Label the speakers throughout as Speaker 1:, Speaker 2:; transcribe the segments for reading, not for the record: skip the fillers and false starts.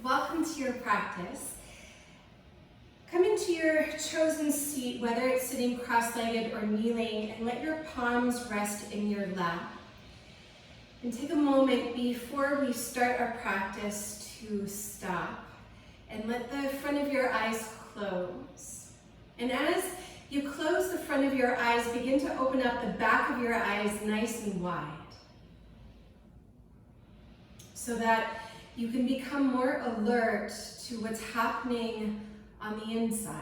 Speaker 1: welcome to your practice. Come into your chosen seat, whether it's sitting cross-legged or kneeling, and let your palms rest in your lap. And take a moment before we start our practice to stop and let the front of your eyes close. And as you close the front of your eyes, begin to open up the back of your eyes nice and wide, so that you can become more alert to what's happening on the inside.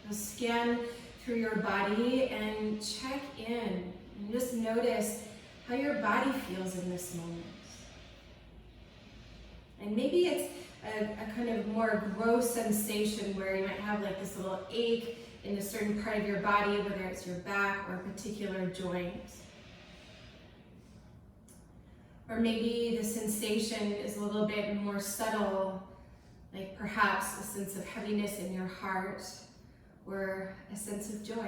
Speaker 1: So scan through your body and check in and just notice how your body feels in this moment. And maybe it's a kind of more gross sensation where you might have like this little ache in a certain part of your body, whether it's your back or a particular joint. Or maybe the sensation is a little bit more subtle, like perhaps a sense of heaviness in your heart or a sense of joy.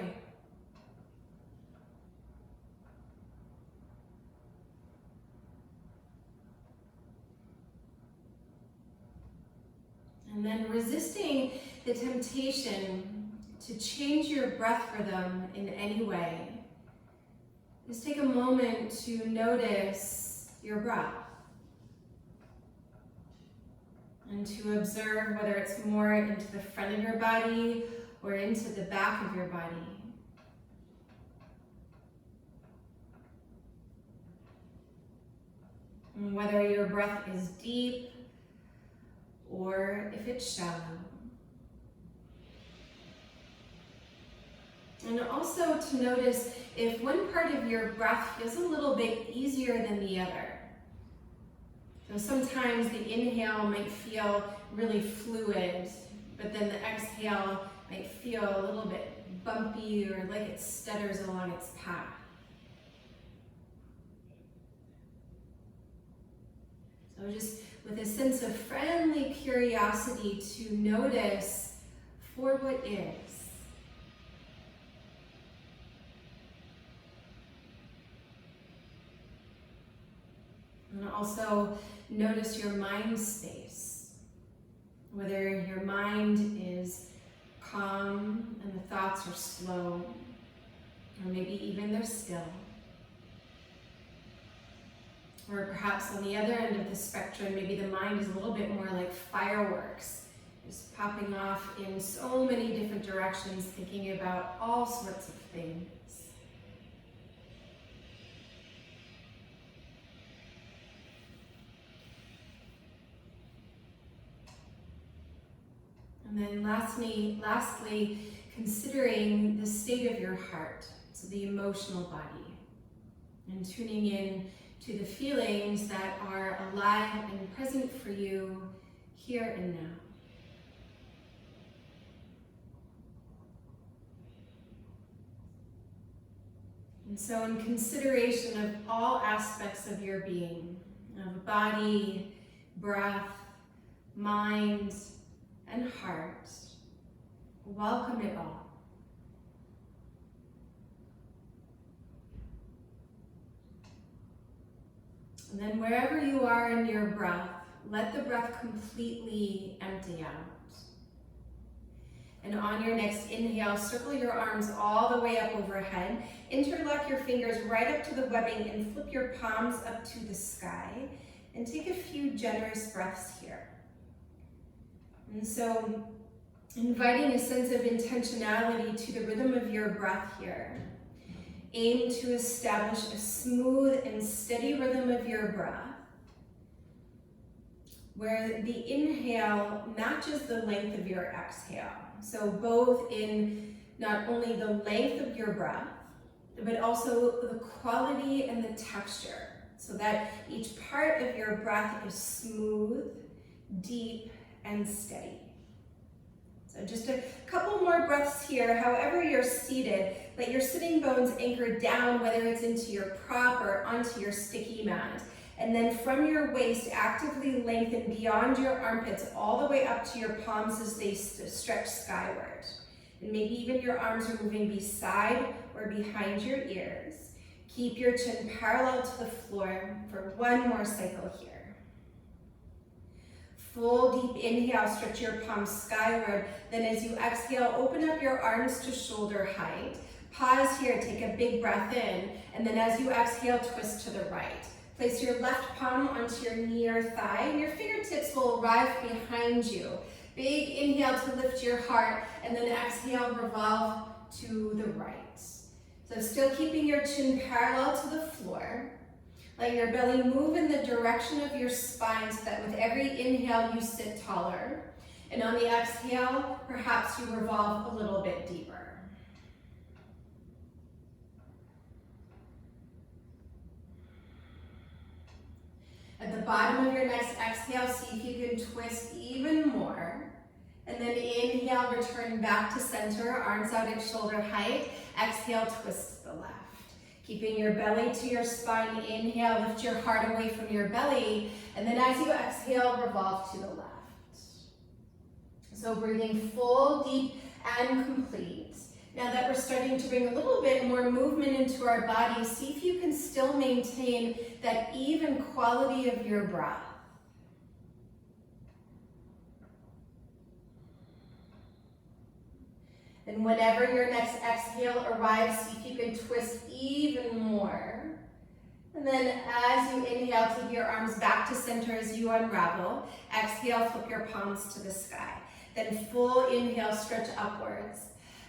Speaker 1: And then resisting the temptation to change your breath rhythm in any way, just take a moment to notice your breath and to observe whether it's more into the front of your body or into the back of your body. And whether your breath is deep or if it's shallow. And also to notice if one part of your breath feels a little bit easier than the other. So sometimes the inhale might feel really fluid, but then the exhale might feel a little bit bumpy or like it stutters along its path. So just with a sense of friendly curiosity to notice for what is. And also notice your mind space, whether your mind is calm and the thoughts are slow, or maybe even they're still. Or perhaps on the other end of the spectrum, maybe the mind is a little bit more like fireworks, just popping off in so many different directions, thinking about all sorts of things. And then lastly, considering the state of your heart, so the emotional body, and tuning in to the feelings that are alive and present for you here and now. And so in consideration of all aspects of your being, of body, breath, mind, and heart, welcome it all. And then wherever you are in your breath, let the breath completely empty out. And on your next inhale, circle your arms all the way up overhead, interlock your fingers right up to the webbing and flip your palms up to the sky, and take a few generous breaths here. And so, inviting a sense of intentionality to the rhythm of your breath here. Aim to establish a smooth and steady rhythm of your breath, where the inhale matches the length of your exhale. So both in not only the length of your breath, but also the quality and the texture, so that each part of your breath is smooth, deep, and steady. So just a couple more breaths here. However you're seated, let your sitting bones anchor down, whether it's into your prop or onto your sticky mat. And then from your waist, actively lengthen beyond your armpits all the way up to your palms as they stretch skyward. And maybe even your arms are moving beside or behind your ears. Keep your chin parallel to the floor for one more cycle here. Full deep inhale, stretch your palms skyward. Then as you exhale, open up your arms to shoulder height. Pause here, take a big breath in, and then as you exhale, twist to the right. Place your left palm onto your knee or thigh, and your fingertips will arrive behind you. Big inhale to lift your heart, and then exhale, revolve to the right. So still keeping your chin parallel to the floor. Let your belly move in the direction of your spine so that with every inhale you sit taller. And on the exhale, perhaps you revolve a little bit deeper. At the bottom of your next exhale, see if you can twist even more. And then inhale, return back to center, arms out at shoulder height. Exhale, twist to the left. Keeping your belly to your spine, inhale, lift your heart away from your belly. And then as you exhale, revolve to the left. So breathing full, deep, and complete. Now that we're starting to bring a little bit more movement into our body, see if you can still maintain that even quality of your breath. And whenever your next exhale arrives, see if you can twist even more. And then as you inhale, take your arms back to center as you unravel. Exhale, flip your palms to the sky. Then full inhale, stretch upwards.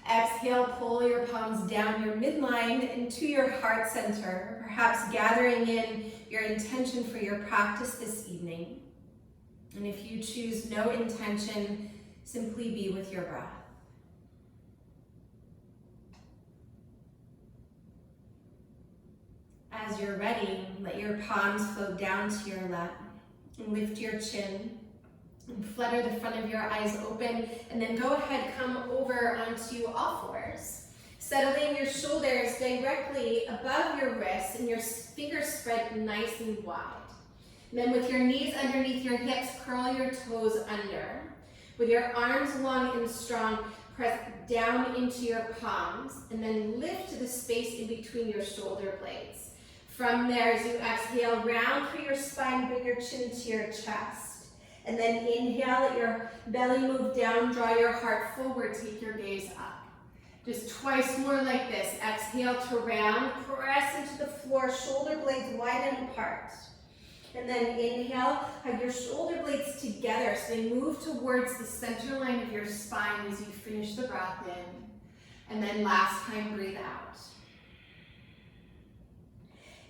Speaker 1: Exhale, pull your palms down your midline into your heart center, perhaps gathering in your intention for your practice this evening. And if you choose no intention, simply be with your breath. As you're ready, let your palms float down to your lap and lift your chin and flutter the front of your eyes open, and then go ahead, come over onto all fours. Settling your shoulders directly above your wrists and your fingers spread nice and wide. And then with your knees underneath your hips, curl your toes under. With your arms long and strong, press down into your palms and then lift to the space in between your shoulder blades. From there, as you exhale, round through your spine, bring your chin to your chest. And then inhale, let your belly move down, draw your heart forward, take your gaze up. Just twice more like this. Exhale to round, press into the floor, shoulder blades wide and apart. And then inhale, hug your shoulder blades together so they move towards the center line of your spine as you finish the breath in. And then last time, breathe out.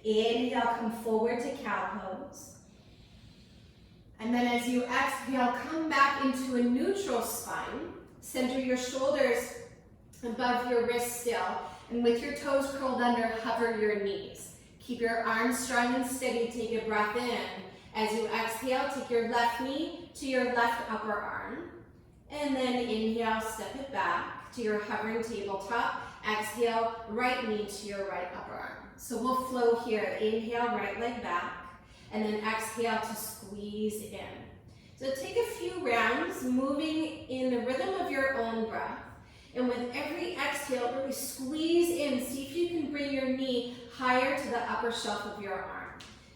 Speaker 1: Inhale, come forward to cow pose. And then as you exhale, come back into a neutral spine. Center your shoulders above your wrists still. And with your toes curled under, hover your knees. Keep your arms strong and steady. Take a breath in. As you exhale, take your left knee to your left upper arm. And then inhale, step it back to your hovering tabletop. Exhale, right knee to your right upper arm. So we'll flow here. Inhale, right leg back. And then exhale to squeeze in. So take a few rounds, moving in the rhythm of your own breath. And with every exhale, really squeeze in. See if you can bring your knee higher to the upper shelf of your arm.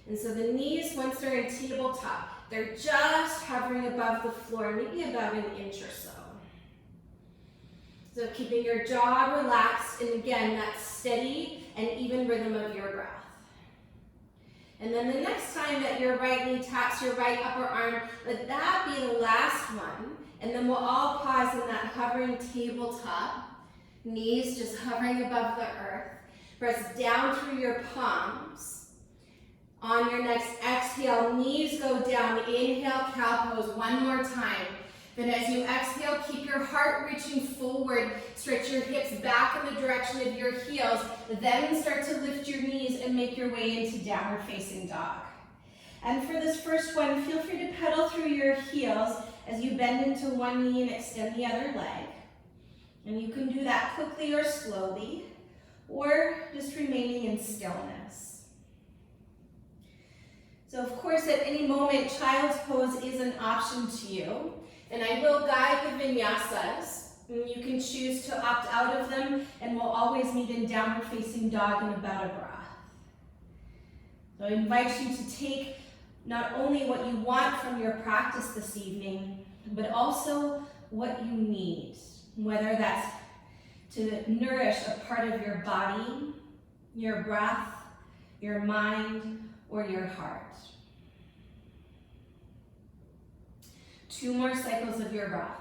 Speaker 1: And so the knees, once they're in tabletop, they're just hovering above the floor, maybe about an inch or so. So keeping your jaw relaxed, and again, that steady and even rhythm of your breath. And then the next time that your right knee taps your right upper arm, let that be the last one. And then we'll all pause in that hovering tabletop. Knees just hovering above the earth. Press down through your palms. On your next exhale, knees go down. Inhale, cow pose one more time. Then as you exhale, keep your heart reaching forward. Stretch your hips back in the direction of your heels. Then start to lift your knees and make your way into downward facing dog. And for this first one, feel free to pedal through your heels as you bend into one knee and extend the other leg. And you can do that quickly or slowly, or just remaining in stillness. So of course, at any moment, child's pose is an option to you. And I will guide the vinyasas. And you can choose to opt out of them, and we'll always meet in downward facing dog in about a breath. So I invite you to take not only what you want from your practice this evening, but also what you need, whether that's to nourish a part of your body, your breath, your mind, or your heart. 2 more cycles of your breath.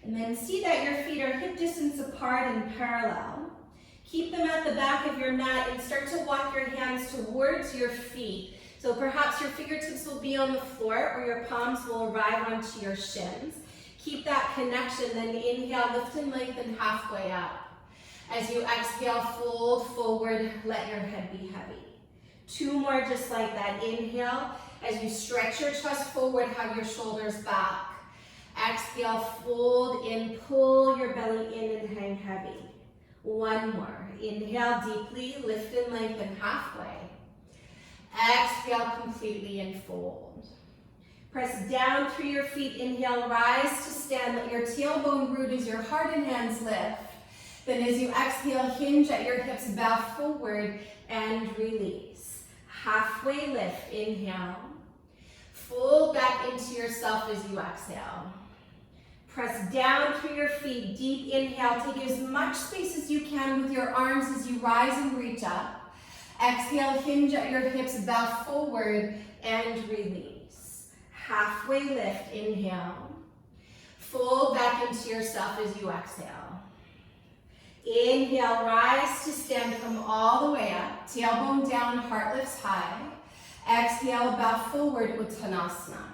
Speaker 1: And then see that your feet are hip distance apart and parallel. Keep them at the back of your mat and start to walk your hands towards your feet. So perhaps your fingertips will be on the floor or your palms will arrive onto your shins. Keep that connection, then inhale, lift and lengthen halfway up. As you exhale, fold forward, let your head be heavy. 2 more just like that. Inhale, as you stretch your chest forward, hug your shoulders back. Exhale, fold in, pull your belly in and hang heavy. 1 more. Inhale deeply, lift and lengthen halfway. Exhale completely and fold. Press down through your feet. Inhale, rise to stand. Let your tailbone root as your heart and hands lift. Then as you exhale, hinge at your hips, bow forward and release. Halfway lift, inhale. Fold back into yourself as you exhale. Press down through your feet, deep inhale. Take as much space as you can with your arms as you rise and reach up. Exhale, hinge at your hips, bow forward and release. Halfway lift, inhale. Fold back into yourself as you exhale. Inhale, rise to stand, come all the way up. Tailbone down, heart lifts high. Exhale, bow forward, Uttanasana.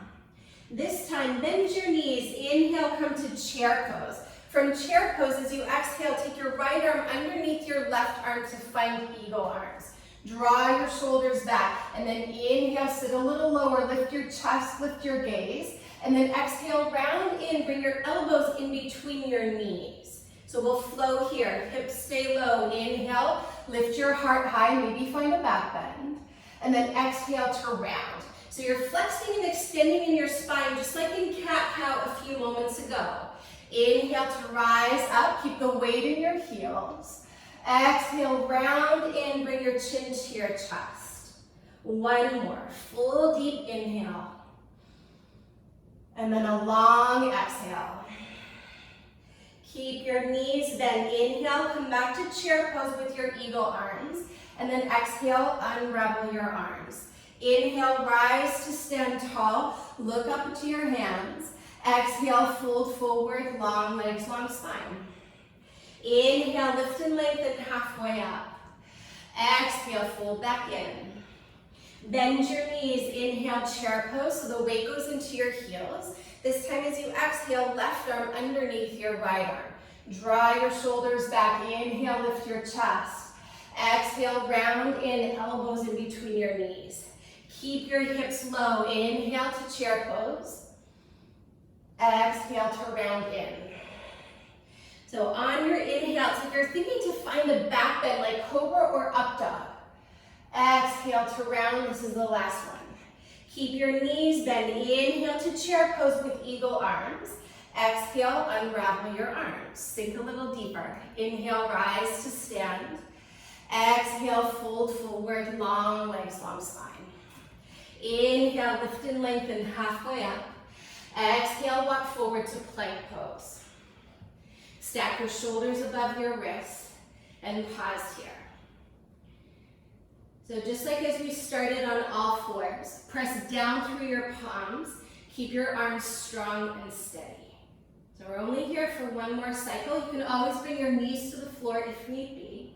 Speaker 1: This time, bend your knees. Inhale, come to chair pose. From chair pose, as you exhale, take your right arm underneath your left arm to find eagle arms. Draw your shoulders back, and then inhale, sit a little lower, lift your chest, lift your gaze, and then exhale, round in, bring your elbows in between your knees. So we'll flow here, hips stay low. Inhale, lift your heart high, maybe find a back bend, and then exhale to round. So you're flexing and extending in your spine, just like in cat-cow a few moments ago. Inhale to rise up, keep the weight in your heels. Exhale, round in, bring your chin to your chest. 1 more, full deep inhale. And then a long exhale. Keep your knees bent. Inhale, come back to chair pose with your eagle arms. And then exhale, unravel your arms. Inhale, rise to stand tall. Look up to your hands. Exhale, fold forward, long legs, long spine. Inhale, lift and lengthen halfway up. Exhale, fold back in. Bend your knees. Inhale, chair pose, so the weight goes into your heels. This time as you exhale, left arm underneath your right arm. Draw your shoulders back. Inhale, lift your chest. Exhale, round in, elbows in between your knees. Keep your hips low. Inhale to chair pose. Exhale to round in. So on your inhales, if you're thinking to find a back bend like cobra or up dog, exhale to round. This is the last one. Keep your knees bent. Inhale to chair pose with eagle arms. Exhale, unravel your arms. Sink a little deeper. Inhale, rise to stand. Exhale, fold forward, long legs, long spine. Inhale, lift and lengthen halfway up. Exhale, walk forward to plank pose. Stack your shoulders above your wrists and pause here. So just like as we started on all fours, press down through your palms. Keep your arms strong and steady. So we're only here for 1 more cycle. You can always bring your knees to the floor if need be.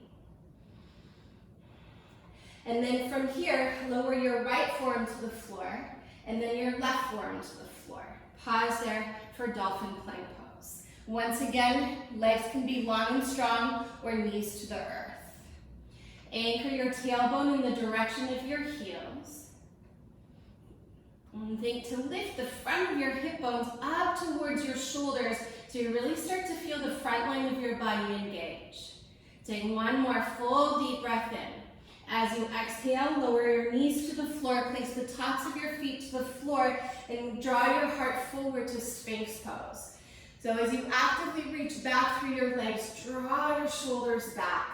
Speaker 1: And then from here, lower your right forearm to the floor, and then your left forearm to the floor. Pause there for dolphin plank pose. Once again, legs can be long and strong or knees to the earth. Anchor your tailbone in the direction of your heels. And think to lift the front of your hip bones up towards your shoulders so you really start to feel the front line of your body engage. Take 1 more full deep breath in. As you exhale, lower your knees to the floor, place the tops of your feet to the floor, and draw your heart forward to Sphinx pose. So as you actively reach back through your legs, draw your shoulders back.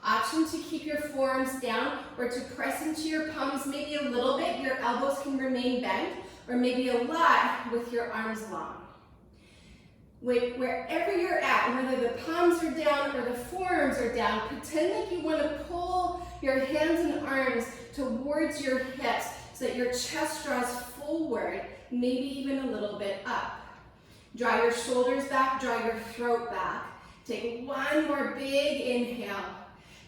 Speaker 1: Option to keep your forearms down or to press into your palms maybe a little bit. Your elbows can remain bent, or maybe a lot with your arms long. Wherever you're at, whether the palms are down or the forearms are down, pretend like you want to pull your hands and arms towards your hips so that your chest draws forward, maybe even a little bit up. Draw your shoulders back, draw your throat back. Take one more big inhale.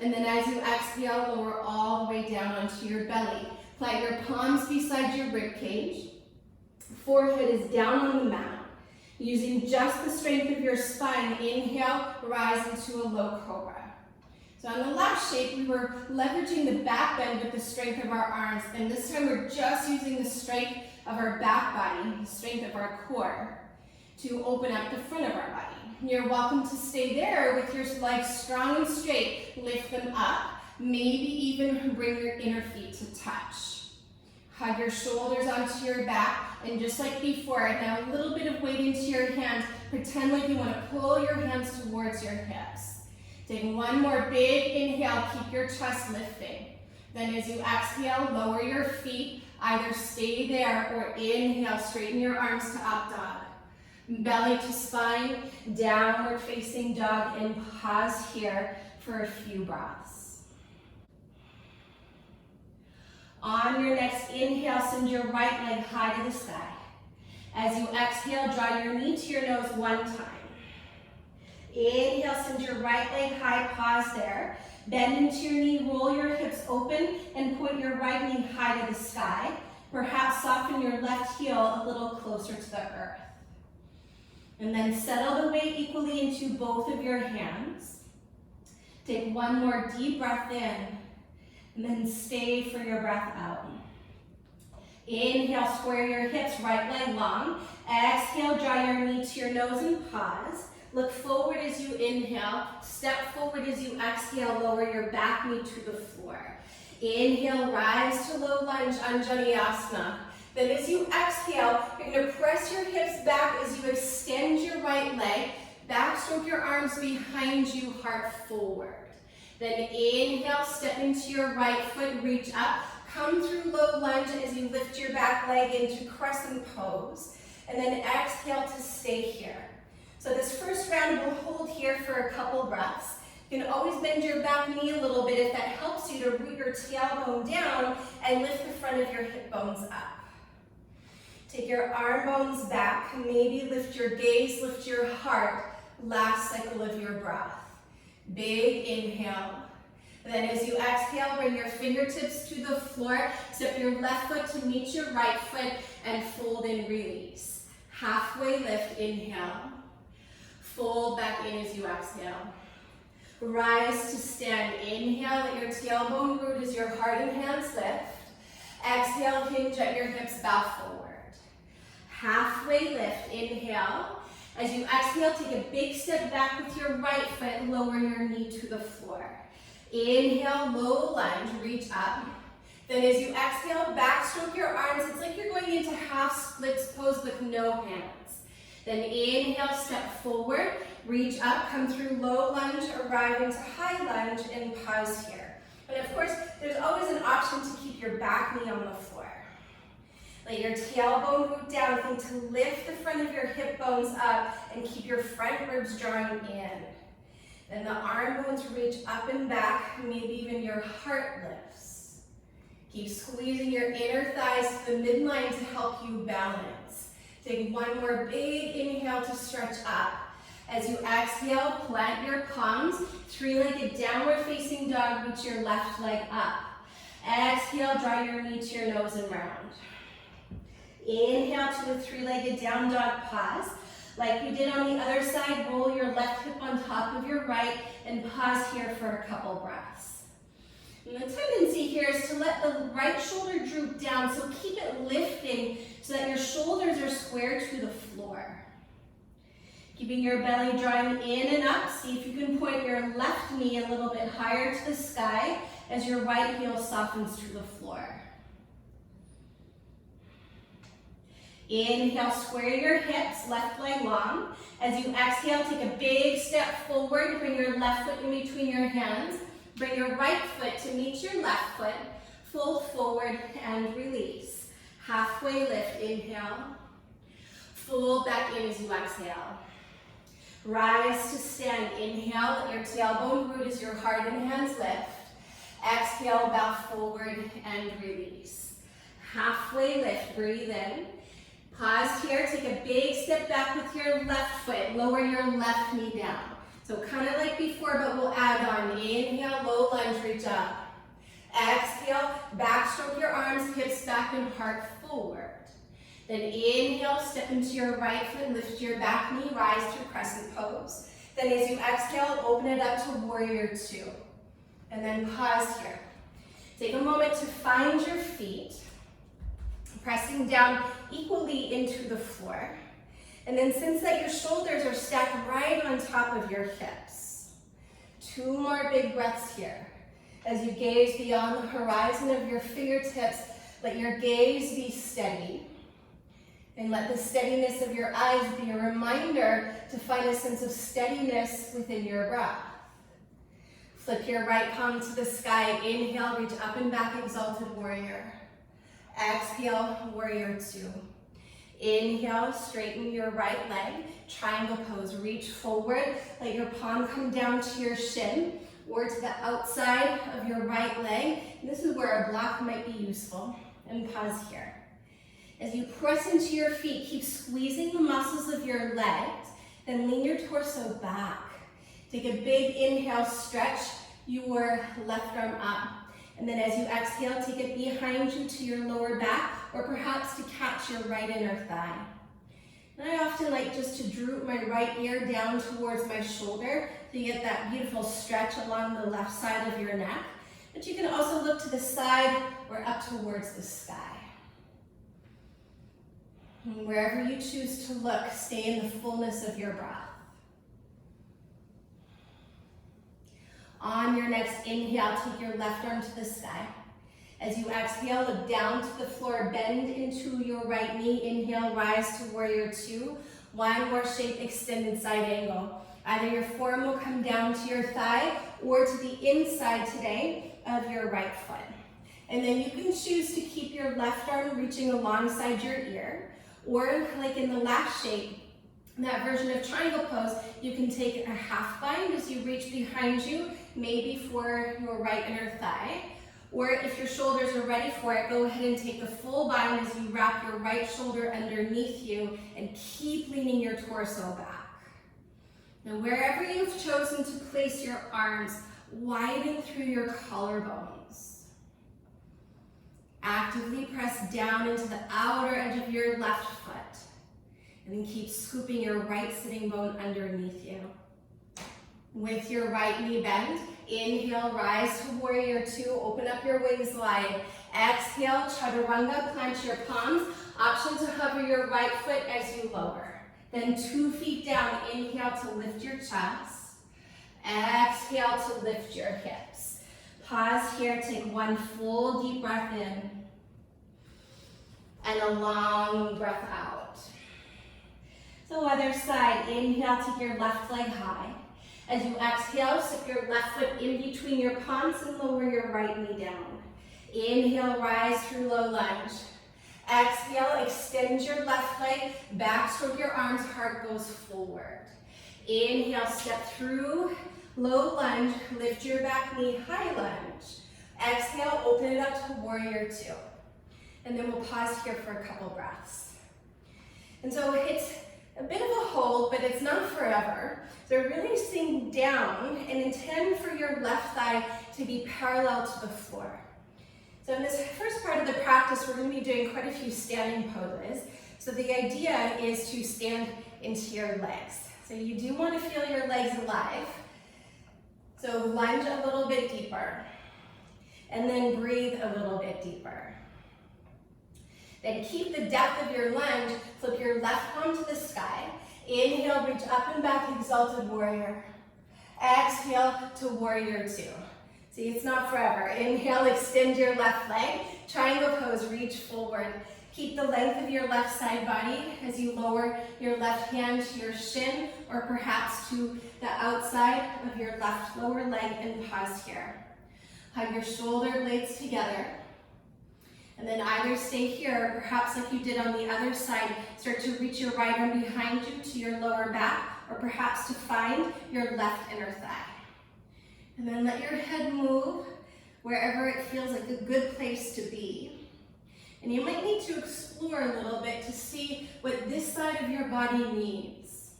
Speaker 1: And then as you exhale, lower all the way down onto your belly. Plant your palms beside your rib cage. Forehead is down on the mat. Using just the strength of your spine, inhale, rise into a low cobra. So on the last shape, we were leveraging the back bend with the strength of our arms, and this time we're just using the strength of our back body, the strength of our core, to open up the front of our body. You're welcome to stay there with your legs strong and straight. Lift them up, maybe even bring your inner feet to touch. Hug your shoulders onto your back, and just like before, now a little bit of weight into your hands. Pretend like you want to pull your hands towards your hips. Take one more big inhale, keep your chest lifting. Then as you exhale, lower your feet, either stay there or inhale, straighten your arms to up dog. Belly to spine, downward facing dog, and pause here for a few breaths. On your next inhale, send your right leg high to the sky. As you exhale, draw your knee to your nose one time. Inhale, send your right leg high, pause there. Bend into your knee, roll your hips open, and point your right knee high to the sky. Perhaps soften your left heel a little closer to the earth. And then settle the weight equally into both of your hands. Take one more deep breath in, and then stay for your breath out. Inhale, square your hips, right leg long. Exhale, draw your knee to your nose and pause. Look forward as you inhale. Step forward as you exhale, lower your back knee to the floor. Inhale, rise to low lunge, Anjaneyasana. Then as you exhale, you're going to press your hips back as you extend your right leg. Backstroke your arms behind you, heart forward. Then inhale, step into your right foot, reach up. Come through low lunge as you lift your back leg into crescent pose. And then exhale to stay here. So this first round we'll hold here for a couple breaths. You can always bend your back knee a little bit if that helps you to root your tailbone down and lift the front of your hip bones up. Take your arm bones back, maybe lift your gaze, lift your heart. Last cycle of your breath. Big inhale. Then as you exhale, bring your fingertips to the floor. Step your left foot to meet your right foot and fold and release. Halfway lift, inhale. Fold back in as you exhale. Rise to stand. Inhale, let your tailbone root as your heart and hands lift. Exhale, hinge at your hips, bow forward. Halfway lift, inhale. As you exhale, take a big step back with your right foot, lower your knee to the floor. Inhale, low lunge, reach up. Then as you exhale, backstroke your arms. It's like you're going into half splits pose with no hands. Then inhale, step forward, reach up, come through low lunge, arrive into high lunge, and pause here. And of course, there's always an option to keep your back knee on the floor. Let your tailbone root down. Think to lift the front of your hip bones up and keep your front ribs drawing in. Then the arm bones reach up and back, maybe even your heart lifts. Keep squeezing your inner thighs to the midline to help you balance. Take one more big inhale to stretch up. As you exhale, plant your palms, three-legged downward facing dog, reach your left leg up. Exhale, draw your knee to your nose and round. Inhale to a three-legged down dog, pause. Like we did on the other side, roll your left hip on top of your right and pause here for a couple breaths. And the tendency here is to let the right shoulder droop down, so keep it lifting so that your shoulders are square to the floor. Keeping your belly drawing in and up, see if you can point your left knee a little bit higher to the sky as your right heel softens to the floor. Inhale, square your hips, left leg long. As you exhale, take a big step forward. Bring your left foot in between your hands. Bring your right foot to meet your left foot. Fold forward and release. Halfway lift, inhale. Fold back in as you exhale. Rise to stand. Inhale, let your tailbone root as your heart and hands lift. Exhale, bow forward and release. Halfway lift, breathe in. Pause here, take a big step back with your left foot. Lower your left knee down. So kind of like before, but we'll add on. Inhale, low lunge, reach up. Exhale, backstroke your arms, hips back and heart forward. Then inhale, step into your right foot, lift your back knee, rise to crescent pose. Then as you exhale, open it up to warrior two. And then pause here. Take a moment to find your feet, pressing down equally into the floor. And then sense that your shoulders are stacked right on top of your hips. 2 more big breaths here. As you gaze beyond the horizon of your fingertips, let your gaze be steady. And let the steadiness of your eyes be a reminder to find a sense of steadiness within your breath. Flip your right palm to the sky. Inhale, reach up and back, exalted warrior. Exhale, warrior two. Inhale, straighten your right leg, triangle pose. Reach forward, let your palm come down to your shin or to the outside of your right leg. And this is where a block might be useful. And pause here. As you press into your feet, keep squeezing the muscles of your legs, then lean your torso back. Take a big inhale, stretch your left arm up. And then as you exhale, take it behind you to your lower back, or perhaps to catch your right inner thigh. And I often like just to droop my right ear down towards my shoulder to get that beautiful stretch along the left side of your neck. But you can also look to the side or up towards the sky. And wherever you choose to look, stay in the fullness of your breath. On your next inhale, take your left arm to the sky. As you exhale, look down to the floor, bend into your right knee. Inhale, rise to warrior two. One more shape, extended side angle. Either your forearm will come down to your thigh or to the inside today of your right foot. And then you can choose to keep your left arm reaching alongside your ear, or like in the last shape, that version of triangle pose, you can take a half bind as you reach behind you, maybe for your right inner thigh. Or if your shoulders are ready for it, go ahead and take the full bind as you wrap your right shoulder underneath you and keep leaning your torso back. Now wherever you've chosen to place your arms, widen through your collarbones. Actively press down into the outer edge of your left foot. And then keep scooping your right sitting bone underneath you. With your right knee bend, inhale, rise to warrior two, open up your wings wide. Exhale, chaturanga, plant your palms. Option to hover your right foot as you lower. Then 2 feet down, inhale to lift your chest. Exhale to lift your hips. Pause here, take 1 full deep breath in. And a long breath out. So other side, inhale, take your left leg high. As you exhale, step your left foot in between your palms and lower your right knee down. Inhale, rise through low lunge. Exhale, extend your left leg, backstroke your arms, heart goes forward. Inhale, step through low lunge, lift your back knee, high lunge. Exhale, open it up to warrior two. And then we'll pause here for a couple breaths. And so it's a bit of a hold, but it's not forever. So really sink down and intend for your left thigh to be parallel to the floor. So in this first part of the practice, we're going to be doing quite a few standing poses. So the idea is to stand into your legs. So you do want to feel your legs alive. So lunge a little bit deeper. And then breathe a little bit deeper. Then keep the depth of your lunge, flip your left palm to the sky. Inhale, reach up and back, exalted warrior. Exhale to warrior two. See, it's not forever. Inhale, extend your left leg. Triangle pose, reach forward. Keep the length of your left side body as you lower your left hand to your shin or perhaps to the outside of your left lower leg and pause here. Hug your shoulder blades together. And then either stay here, or perhaps like you did on the other side, start to reach your right arm behind you to your lower back, or perhaps to find your left inner thigh. And then let your head move wherever it feels like a good place to be. And you might need to explore a little bit to see what this side of your body needs.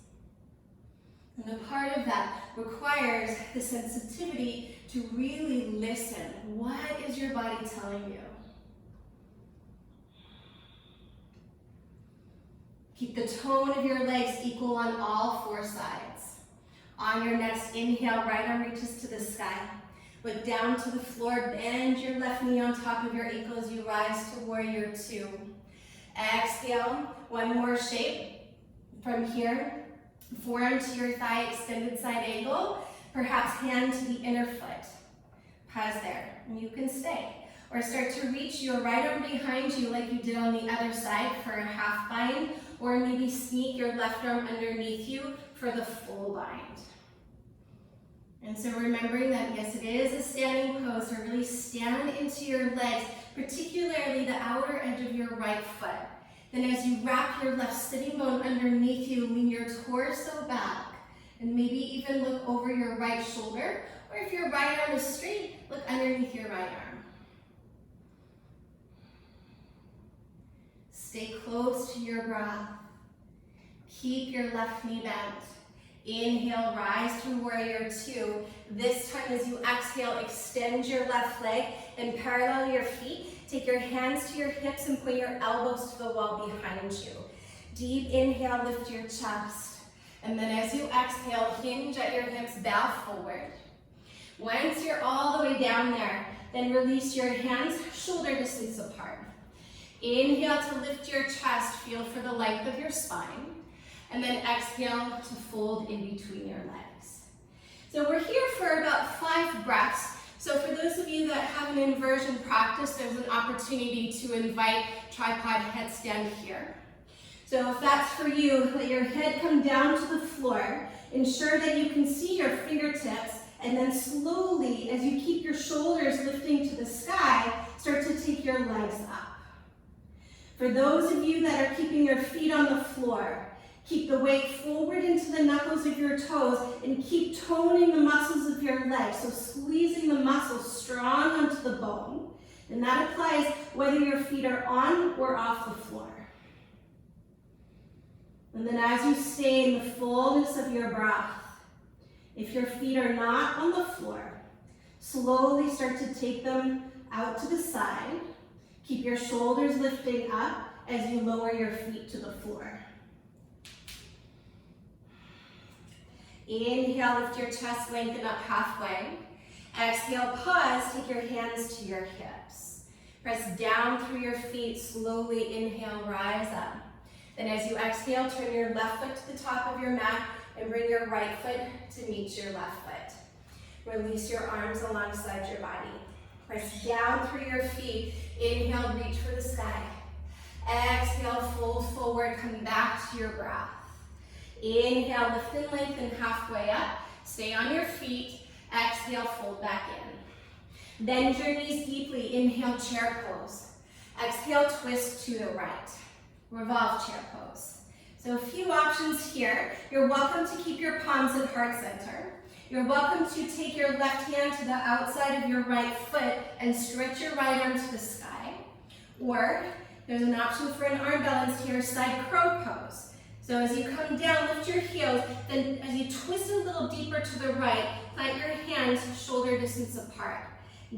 Speaker 1: And a part of that requires the sensitivity to really listen. What is your body telling you? Keep the tone of your legs equal on all four sides. On your next inhale, right arm reaches to the sky. Look down to the floor, bend your left knee on top of your ankle as you rise to warrior two. Exhale, one more shape. From here, forearm to your thigh, extended side angle. Perhaps hand to the inner foot. Pause there, and you can stay. Or start to reach your right arm behind you like you did on the other side for a half bind, or maybe sneak your left arm underneath you for the full bind. And so remembering that, yes, it is a standing pose, so really stand into your legs, particularly the outer edge of your right foot. Then as you wrap your left sitting bone underneath you, lean your torso back, and maybe even look over your right shoulder, or if your right arm is straight, look underneath your right arm. Stay close to your breath. Keep your left knee bent. Inhale, rise through warrior two. This time as you exhale, extend your left leg and parallel your feet. Take your hands to your hips and point your elbows to the wall behind you. Deep inhale, lift your chest. And then as you exhale, hinge at your hips, bow forward. Once you're all the way down there, then release your hands shoulder distance apart. Inhale to lift your chest, feel for the length of your spine. And then exhale to fold in between your legs. So we're here for about 5 breaths. So for those of you that have an inversion practice, there's an opportunity to invite tripod headstand here. So if that's for you, let your head come down to the floor. Ensure that you can see your fingertips, and then slowly, as you keep your shoulders lifting to the sky, start to take your legs up. For those of you that are keeping your feet on the floor, keep the weight forward into the knuckles of your toes and keep toning the muscles of your legs, so squeezing the muscles strong onto the bone. And that applies whether your feet are on or off the floor. And then as you stay in the fullness of your breath, if your feet are not on the floor, slowly start to take them out to the side. Keep your shoulders lifting up as you lower your feet to the floor. Inhale, lift your chest, lengthen up halfway. Exhale, pause, take your hands to your hips. Press down through your feet, slowly inhale, rise up. Then as you exhale, turn your left foot to the top of your mat and bring your right foot to meet your left foot. Release your arms alongside your body. Press down through your feet. Inhale, reach for the sky. Exhale, fold forward, come back to your breath. Inhale, lift and lengthen halfway up. Stay on your feet. Exhale, fold back in. Bend your knees deeply. Inhale, chair pose. Exhale, twist to the right. Revolve chair pose. So a few options here. You're welcome to keep your palms at heart center. You're welcome to take your left hand to the outside of your right foot and stretch your right arm to the sky. Or there's an option for an arm balance here, side crow pose. So as you come down, lift your heels, then as you twist a little deeper to the right, plant your hands shoulder distance apart.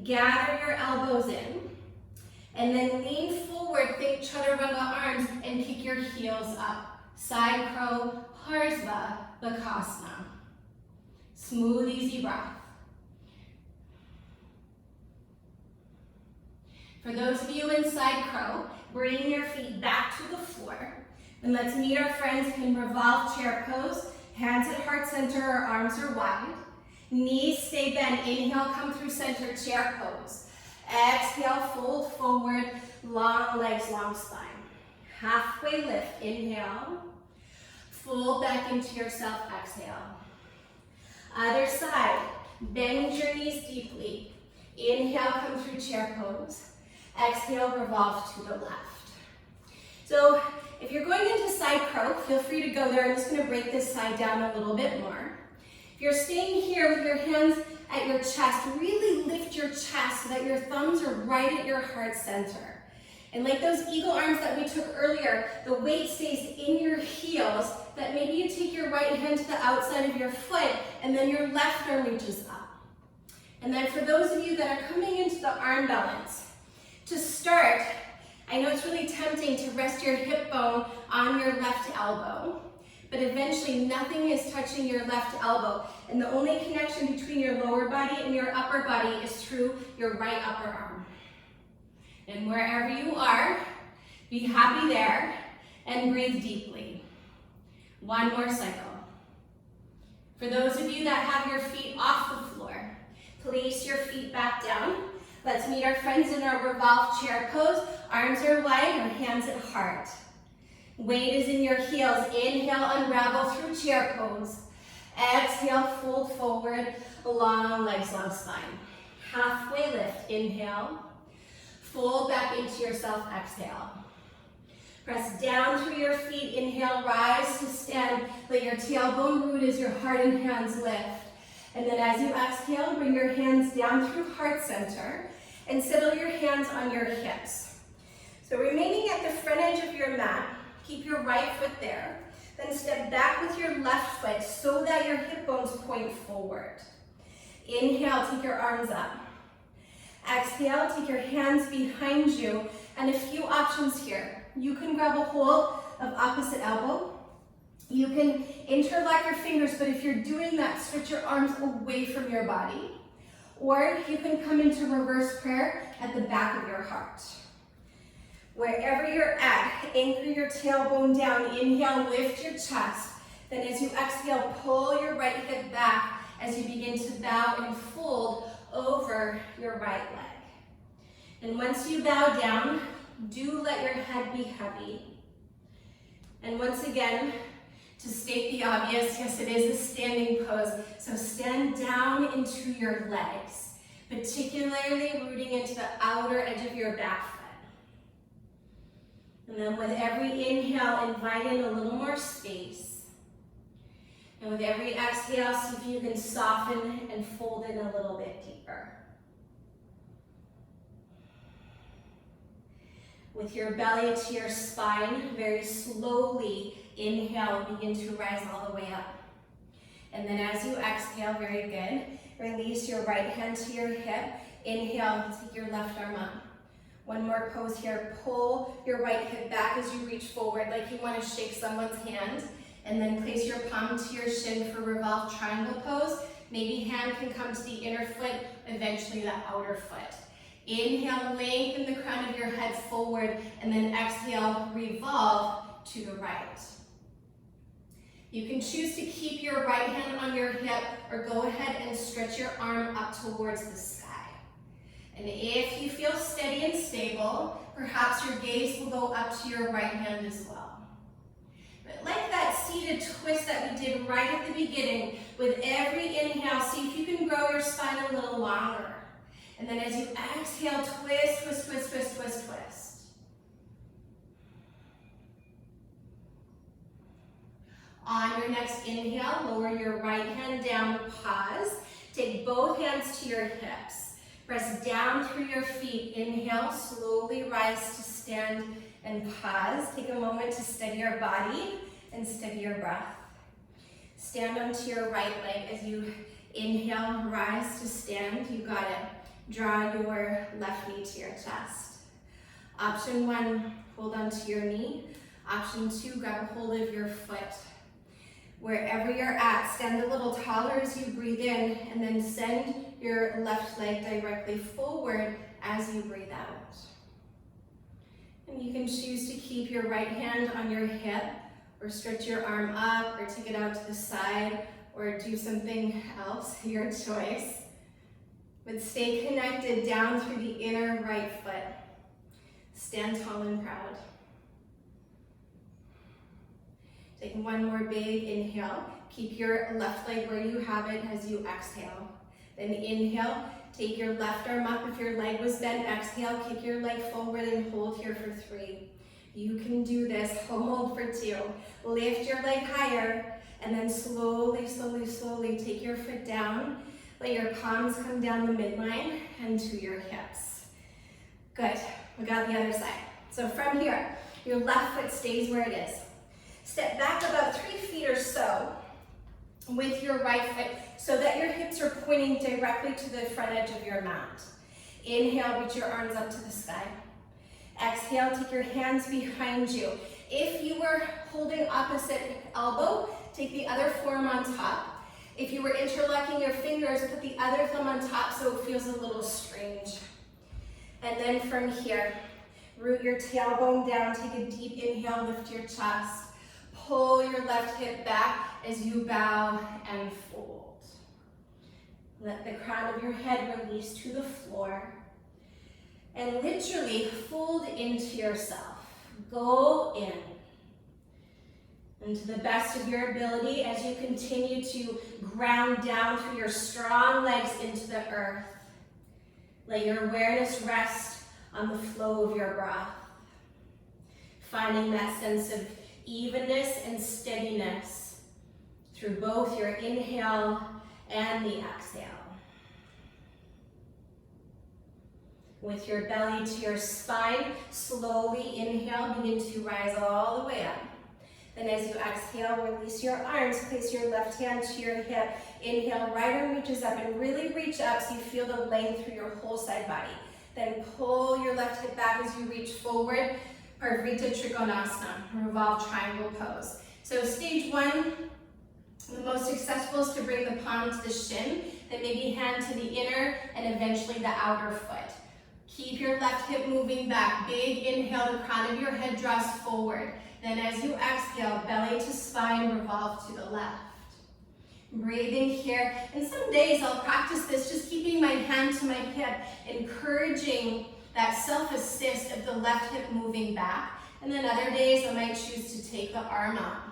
Speaker 1: Gather your elbows in, and then lean forward, think chaturanga arms, and kick your heels up. Side crow, Parsva Bakasana. Smooth, easy breath. For those of you in side crow, bring your feet back to the floor. And let's meet our friends in revolve chair pose. Hands at heart center, or arms are wide. Knees stay bent. Inhale, come through center, chair pose. Exhale, fold forward, long legs, long spine. Halfway lift, inhale. Fold back into yourself, exhale. Other side, bend your knees deeply. Inhale, come through chair pose. Exhale, revolve to the left. So if you're going into side crow, feel free to go there. I'm just gonna break this side down a little bit more. If you're staying here with your hands at your chest, really lift your chest so that your thumbs are right at your heart center. And like those eagle arms that we took earlier, the weight stays in your heels, that maybe you take your right hand to the outside of your foot and then your left arm reaches up. And then for those of you that are coming into the arm balance, to start, I know it's really tempting to rest your hip bone on your left elbow, but eventually nothing is touching your left elbow. And the only connection between your lower body and your upper body is through your right upper arm. And wherever you are, be happy there and breathe deeply. One more cycle. For those of you that have your feet off the floor, place your feet back down. Let's meet our friends in our revolved chair pose. Arms are wide, our hands at heart. Weight is in your heels. Inhale, unravel through chair pose. Exhale, fold forward, long legs, long spine. Halfway lift, inhale. Fold back into yourself, exhale. Press down through your feet, inhale, rise to stand. Let your tailbone root as your heart and hands lift. And then as you exhale, bring your hands down through heart center and settle your hands on your hips. So remaining at the front edge of your mat, keep your right foot there. Then step back with your left foot so that your hip bones point forward. Inhale, take your arms up. Exhale, take your hands behind you, and a few options here. You can grab a hold of opposite elbow. You can interlock your fingers, but if you're doing that, switch your arms away from your body. Or you can come into reverse prayer at the back of your heart. Wherever you're at, anchor your tailbone down. Inhale, lift your chest. Then as you exhale, pull your right hip back as you begin to bow and fold over your right leg. And once you bow down, do let your head be heavy. And once again, to state the obvious, yes, it is a standing pose. So stand down into your legs, particularly rooting into the outer edge of your back foot. And then with every inhale, invite in a little more space. And with every exhale, see if you can soften and fold in a little bit deeper. With your belly to your spine, very slowly inhale, begin to rise all the way up. And then as you exhale, very good, release your right hand to your hip. Inhale, take your left arm up. One more pose here, pull your right hip back as you reach forward like you want to shake someone's hand. And then place your palm to your shin for revolved triangle pose. Maybe hand can come to the inner foot, eventually the outer foot. Inhale, lengthen the crown of your head forward, and then exhale, revolve to the right. You can choose to keep your right hand on your hip or go ahead and stretch your arm up towards the sky. And if you feel steady and stable, perhaps your gaze will go up to your right hand as well. But like that seated twist that we did right at the beginning, with every inhale, see if you can grow your spine a little longer. And then as you exhale, twist, twist, twist, twist, twist, twist. On your next inhale, lower your right hand down, pause. Take both hands to your hips. Press down through your feet. Inhale, slowly rise to stand and pause. Take a moment to steady your body and steady your breath. Stand onto your right leg as you inhale, rise to stand. You got it. Draw your left knee to your chest. Option 1, hold onto your knee. Option 2, grab a hold of your foot. Wherever you're at, stand a little taller as you breathe in, and then send your left leg directly forward as you breathe out. And you can choose to keep your right hand on your hip, or stretch your arm up, or take it out to the side, or do something else, your choice. But stay connected down through the inner right foot. Stand tall and proud. Take one more big inhale. Keep your left leg where you have it as you exhale. Then inhale, take your left arm up. If your leg was bent, exhale, kick your leg forward and hold here for 3. You can do this. Hold for 2. Lift your leg higher, and then slowly, slowly, slowly take your foot down. Let your palms come down the midline and to your hips. Good. We got the other side. So from here, your left foot stays where it is. Step back about 3 feet or so with your right foot so that your hips are pointing directly to the front edge of your mat. Inhale, reach your arms up to the sky. Exhale, take your hands behind you. If you were holding opposite elbow, take the other forearm on top. If you were interlocking your fingers, put the other thumb on top so it feels a little strange. And then from here, root your tailbone down, take a deep inhale, lift your chest. Pull your left hip back as you bow and fold. Let the crown of your head release to the floor. And literally fold into yourself. Go in. And to the best of your ability, as you continue to ground down through your strong legs into the earth, let your awareness rest on the flow of your breath. Finding that sense of evenness and steadiness through both your inhale and the exhale. With your belly to your spine, slowly inhale, begin to rise all the way up. Then as you exhale, release your arms, place your left hand to your hip. Inhale, right arm reaches up and really reach up so you feel the length through your whole side body. Then pull your left hip back as you reach forward, Parivrtta Trikonasana, revolve triangle pose. So stage 1, the most successful is to bring the palm to the shin, then maybe hand to the inner and eventually the outer foot. Keep your left hip moving back. Big inhale, the crown of your head draws forward. Then as you exhale, belly to spine, revolve to the left. Breathing here, and some days I'll practice this, just keeping my hand to my hip, encouraging that self-assist of the left hip moving back. And then other days I might choose to take the arm up.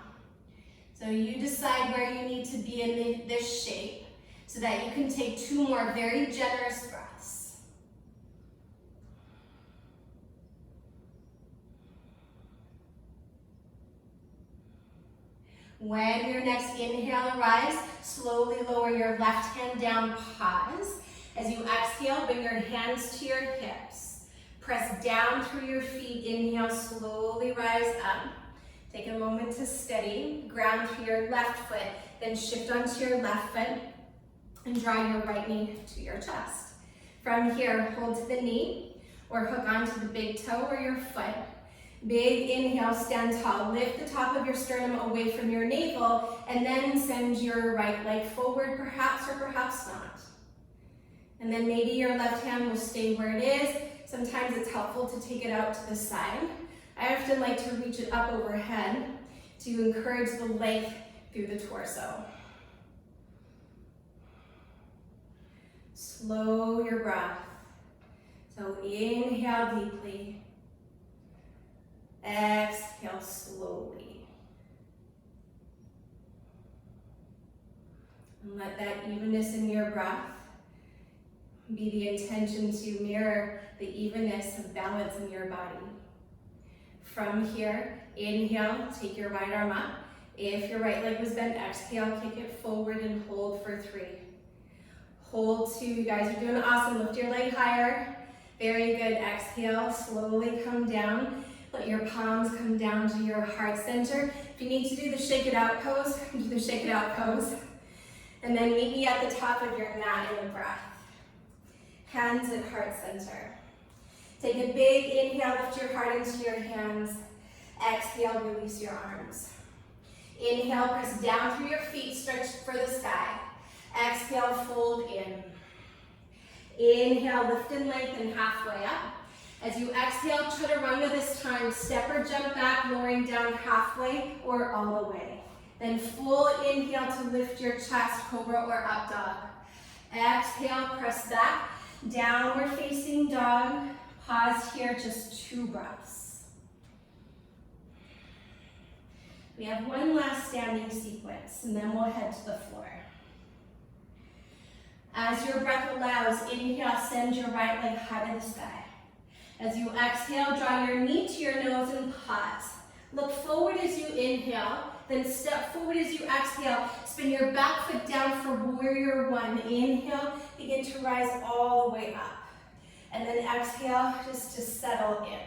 Speaker 1: So you decide where you need to be in this shape so that you can take 2 more very generous breaths. When your next inhale arrives, slowly lower your left hand down, pause. As you exhale, bring your hands to your hips. Press down through your feet, inhale, slowly rise up. Take a moment to steady, ground through your left foot, then shift onto your left foot and draw your right knee to your chest. From here, hold to the knee or hook onto the big toe or your foot. Big inhale, stand tall. Lift the top of your sternum away from your navel and then send your right leg forward, perhaps or perhaps not. And then maybe your left hand will stay where it is. Sometimes it's helpful to take it out to the side. I often like to reach it up overhead to encourage the length through the torso. Slow your breath. So inhale deeply. Exhale slowly. And let that evenness in your breath be the intention to mirror the evenness of balance in your body. From here, inhale, take your right arm up. If your right leg was bent, exhale, kick it forward and hold for 3. Hold 2, you guys are doing awesome. Lift your leg higher. Very good, exhale, slowly come down. Let your palms come down to your heart center. If you need to do the shake it out pose, do the shake it out pose. And then maybe at the top of your mat in the breath. Hands at heart center. Take a big inhale, lift your heart into your hands. Exhale, release your arms. Inhale, press down through your feet, stretch for the sky. Exhale, fold in. Inhale, lift and lengthen halfway up. As you exhale, chaturanga this time, step or jump back, lowering down halfway or all the way. Then full inhale to lift your chest, cobra or up dog. Exhale, press back, downward facing dog. Pause here, just 2 breaths.
Speaker 2: We have one last standing sequence, and then we'll head to the floor. As your breath allows, inhale, send your right leg high to the sky. As you exhale, draw your knee to your nose and pause. Look forward as you inhale, then step forward as you exhale. Spin your back foot down for warrior one. Inhale, begin to rise all the way up. And then exhale, just to settle in.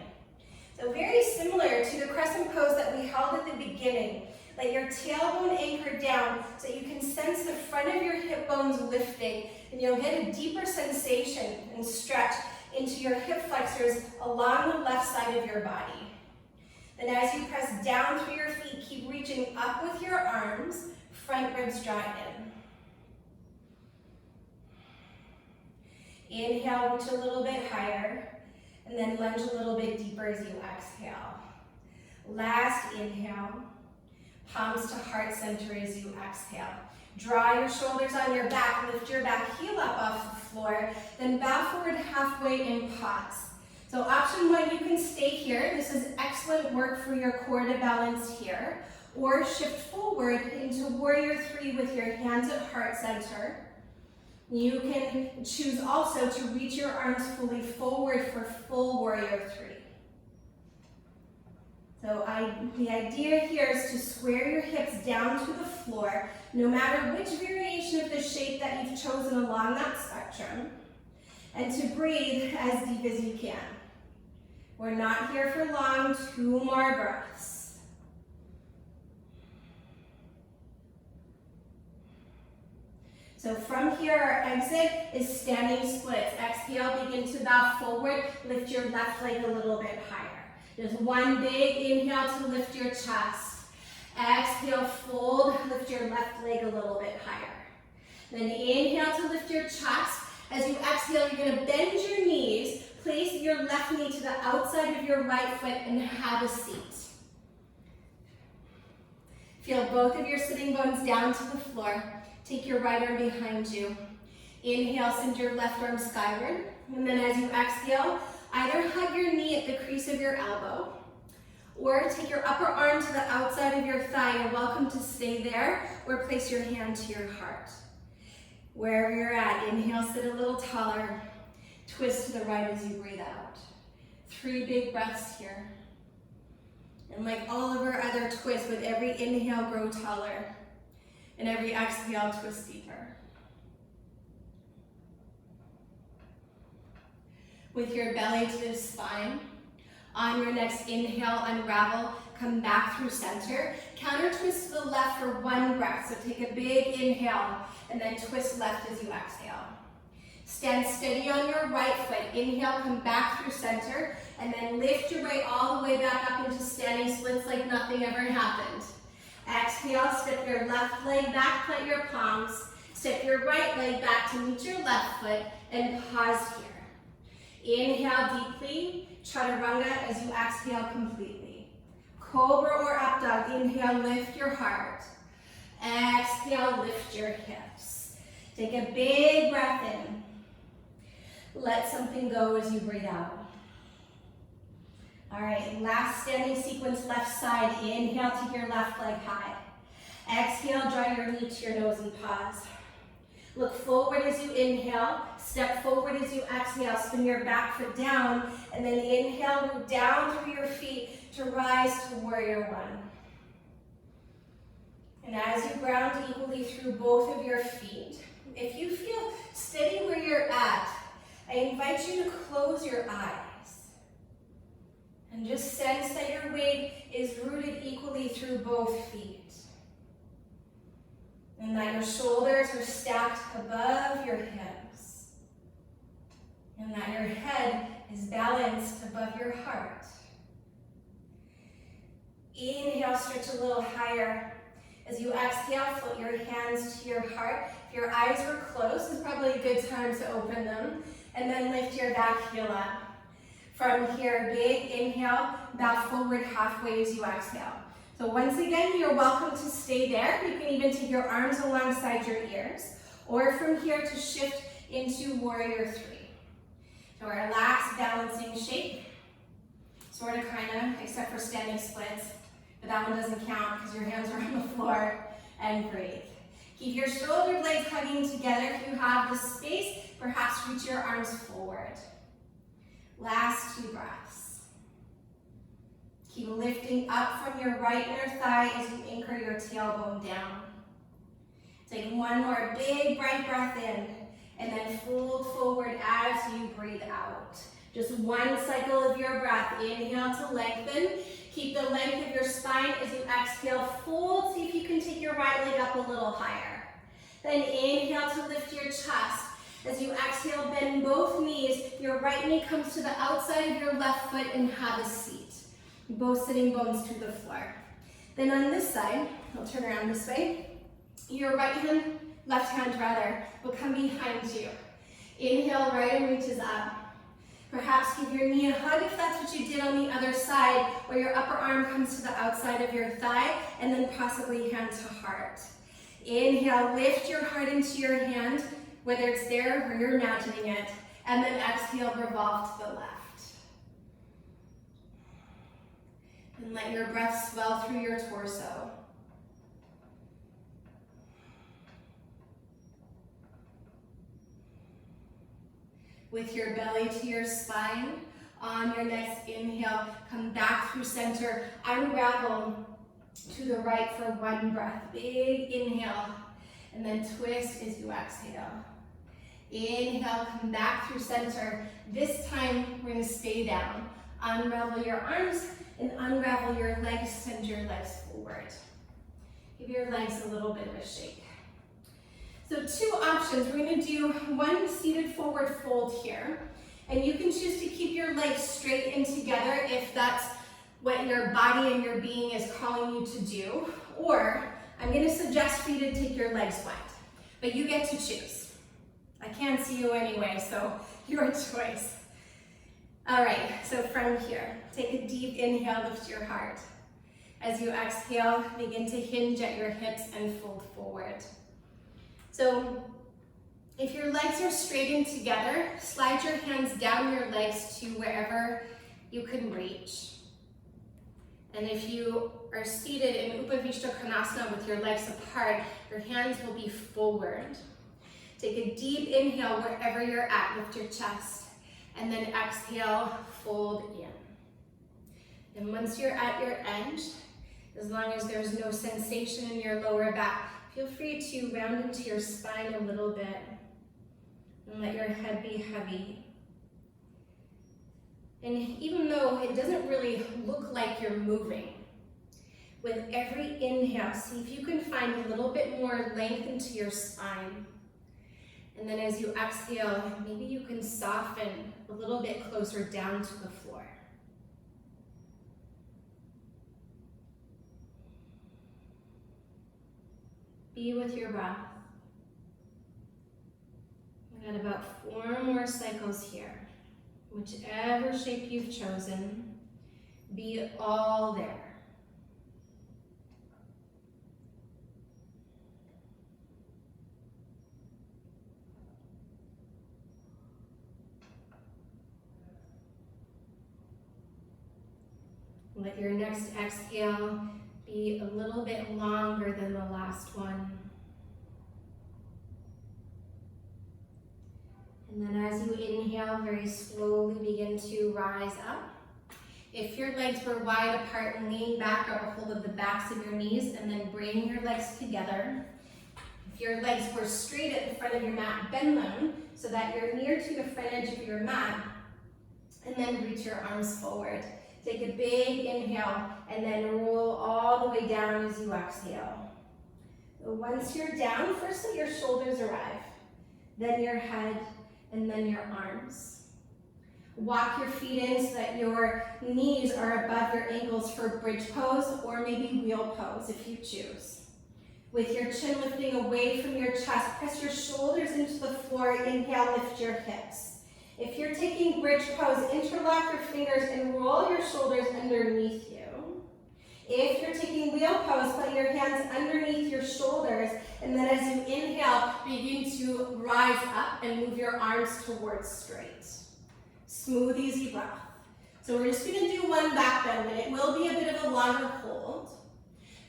Speaker 2: So very similar to the crescent pose that we held at the beginning. Let your tailbone anchor down so you can sense the front of your hip bones lifting, and you'll get a deeper sensation and stretch into your hip flexors along the left side of your body. Then as you press down through your feet, keep reaching up with your arms, front ribs draw in. Inhale, reach a little bit higher, and then lunge a little bit deeper as you exhale. Last inhale, palms to heart center as you exhale. Draw your shoulders on your back, lift your back heel up off the floor, then bow forward halfway and pause. So option one, you can stay here. This is excellent work for your core to balance here. Or shift forward into warrior three with your hands at heart center. You can choose also to reach your arms fully forward for full warrior three. So the idea here is to square your hips down to the floor, no matter which variation of the shape that you've chosen along that spectrum, and to breathe as deep as you can. We're not here for long, 2 more breaths. So from here, our exit is standing splits. Exhale, begin to bow forward, lift your left leg a little bit higher. Just one big inhale to lift your chest. Exhale, fold, lift your left leg a little bit higher. Then inhale to lift your chest. As you exhale, you're going to bend your knees, place your left knee to the outside of your right foot and have a seat. Feel both of your sitting bones down to the floor. Take your right arm behind you. Inhale, send your left arm skyward. And then as you exhale, either hug your knee at the crease of your elbow, or take your upper arm to the outside of your thigh. You're welcome to stay there, or place your hand to your heart. Wherever you're at, inhale, sit a little taller. Twist to the right as you breathe out. 3 big breaths here. And like all of our other twists, with every inhale, grow taller. And every exhale, twist deeper. With your belly to the spine. On your next inhale, unravel, come back through center. Counter twist to the left for 1 breath. So take a big inhale and then twist left as you exhale. Stand steady on your right foot. Inhale, come back through center, and then lift your right all the way back up into standing splits like nothing ever happened. Exhale, step your left leg back, plant your palms. Step your right leg back to meet your left foot, and pause here. Inhale deeply, chaturanga as you exhale completely. Cobra or up dog, inhale, lift your heart. Exhale, lift your hips. Take a big breath in. Let something go as you breathe out. All right, last standing sequence, left side. Inhale, take your left leg high. Exhale, draw your knee to your nose and pause. Look forward as you inhale, step forward as you exhale, spin your back foot down, and then inhale, move down through your feet to rise to warrior one. And as you ground equally through both of your feet, if you feel steady where you're at, I invite you to close your eyes and just sense that your weight is rooted equally through both feet. And that your shoulders are stacked above your hips. And that your head is balanced above your heart. Inhale, stretch a little higher. As you exhale, float your hands to your heart. If your eyes were closed, it's probably a good time to open them. And then lift your back heel up. From here, big inhale, bow forward halfway as you exhale. So once again, you're welcome to stay there. You can even take your arms alongside your ears, or from here to shift into warrior three. So our last balancing shape, sort of kind of, except for standing splits, but that one doesn't count because your hands are on the floor, and breathe. Keep your shoulder blades hugging together. If you have the space, perhaps reach your arms forward. Last 2 breaths. Keep lifting up from your right inner thigh as you anchor your tailbone down. Take one more big, bright breath in, and then fold forward as you breathe out. Just one cycle of your breath. Inhale to lengthen. Keep the length of your spine as you exhale, fold. See if you can take your right leg up a little higher. Then inhale to lift your chest. As you exhale, bend both knees. Your right knee comes to the outside of your left foot and have a seat. Both sitting bones to the floor. Then on this side, I'll turn around this way. Your right hand, left hand rather, will come behind you. Inhale, right arm reaches up. Perhaps give your knee a hug if that's what you did on the other side, where your upper arm comes to the outside of your thigh, and then possibly hand to heart. Inhale, lift your heart into your hand, whether it's there or you're imagining it, and then exhale, revolve to the left. And let your breath swell through your torso. With your belly to your spine, on your next inhale, come back through center, unravel to the right for 1 breath. Big inhale, and then twist as you exhale. Inhale, come back through center. This time, we're gonna stay down. Unravel your arms and unravel your legs, send your legs forward. Give your legs a little bit of a shake. So 2 options. We're going to do 1 seated forward fold here. And you can choose to keep your legs straight and together if that's what your body and your being is calling you to do. Or I'm going to suggest for you to take your legs wide. But you get to choose. I can't see you anyway, so your choice. All right, so from here, take a deep inhale, lift your heart. As you exhale, begin to hinge at your hips and fold forward. So if your legs are straightened together, slide your hands down your legs to wherever you can reach. And if you are seated in Upavishta Konasana with your legs apart, your hands will be forward. Take a deep inhale wherever you're at, lift your chest, and then exhale, fold in. And once you're at your end, as long as there's no sensation in your lower back, feel free to round into your spine a little bit and let your head be heavy. And even though it doesn't really look like you're moving, with every inhale, see if you can find a little bit more length into your spine. And then as you exhale, maybe you can soften a little bit closer down to the floor. Be with your breath. We've got about 4 more cycles here. Whichever shape you've chosen, be all there. Let your next exhale be a little bit longer than the last one. And then as you inhale, very slowly begin to rise up. If your legs were wide apart, lean back, grab a hold of the backs of your knees, and then bring your legs together. If your legs were straight at the front of your mat, bend them so that you're near to the front edge of your mat, and then reach your arms forward. Take a big inhale, and then roll all the way down as you exhale. So once you're down, first let your shoulders arrive, then your head, and then your arms. Walk your feet in so that your knees are above your ankles for bridge pose, or maybe wheel pose if you choose. With your chin lifting away from your chest, press your shoulders into the floor. Inhale, lift your hips. If you're taking bridge pose, interlock your fingers and roll your shoulders underneath you. If you're taking wheel pose, put your hands underneath your shoulders, and then as you inhale, begin to rise up and move your arms towards straight. Smooth, easy breath. So we're just gonna do one back bend, and it will be a bit of a longer hold.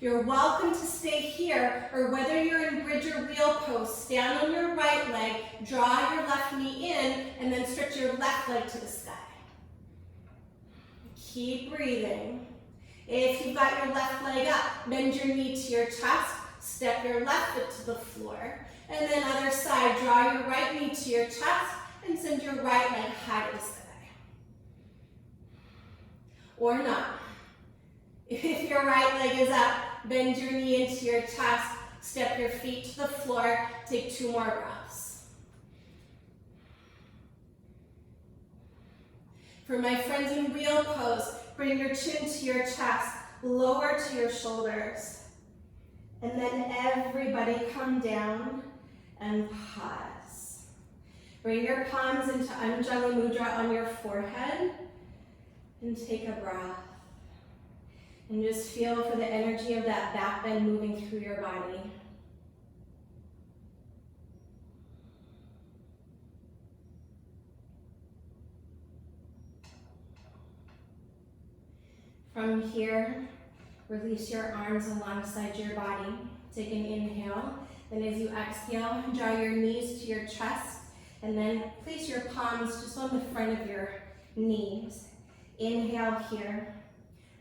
Speaker 2: You're welcome to stay here, or whether you're in bridge or wheel pose, stand on your right leg, draw your left knee in, and then stretch your left leg to the sky. Keep breathing. If you've got your left leg up, bend your knee to your chest, step your left foot to the floor, and then other side, draw your right knee to your chest, and send your right leg high to the sky. Or not. If your right leg is up, bend your knee into your chest, step your feet to the floor, take 2 more breaths. For my friends in wheel pose, bring your chin to your chest, lower to your shoulders. And then everybody come down and pause. Bring your palms into Anjali Mudra on your forehead and take a breath. And just feel for the energy of that back bend moving through your body. From here, release your arms alongside your body. Take an inhale. Then as you exhale, draw your knees to your chest, and then place your palms just on the front of your knees. Inhale here.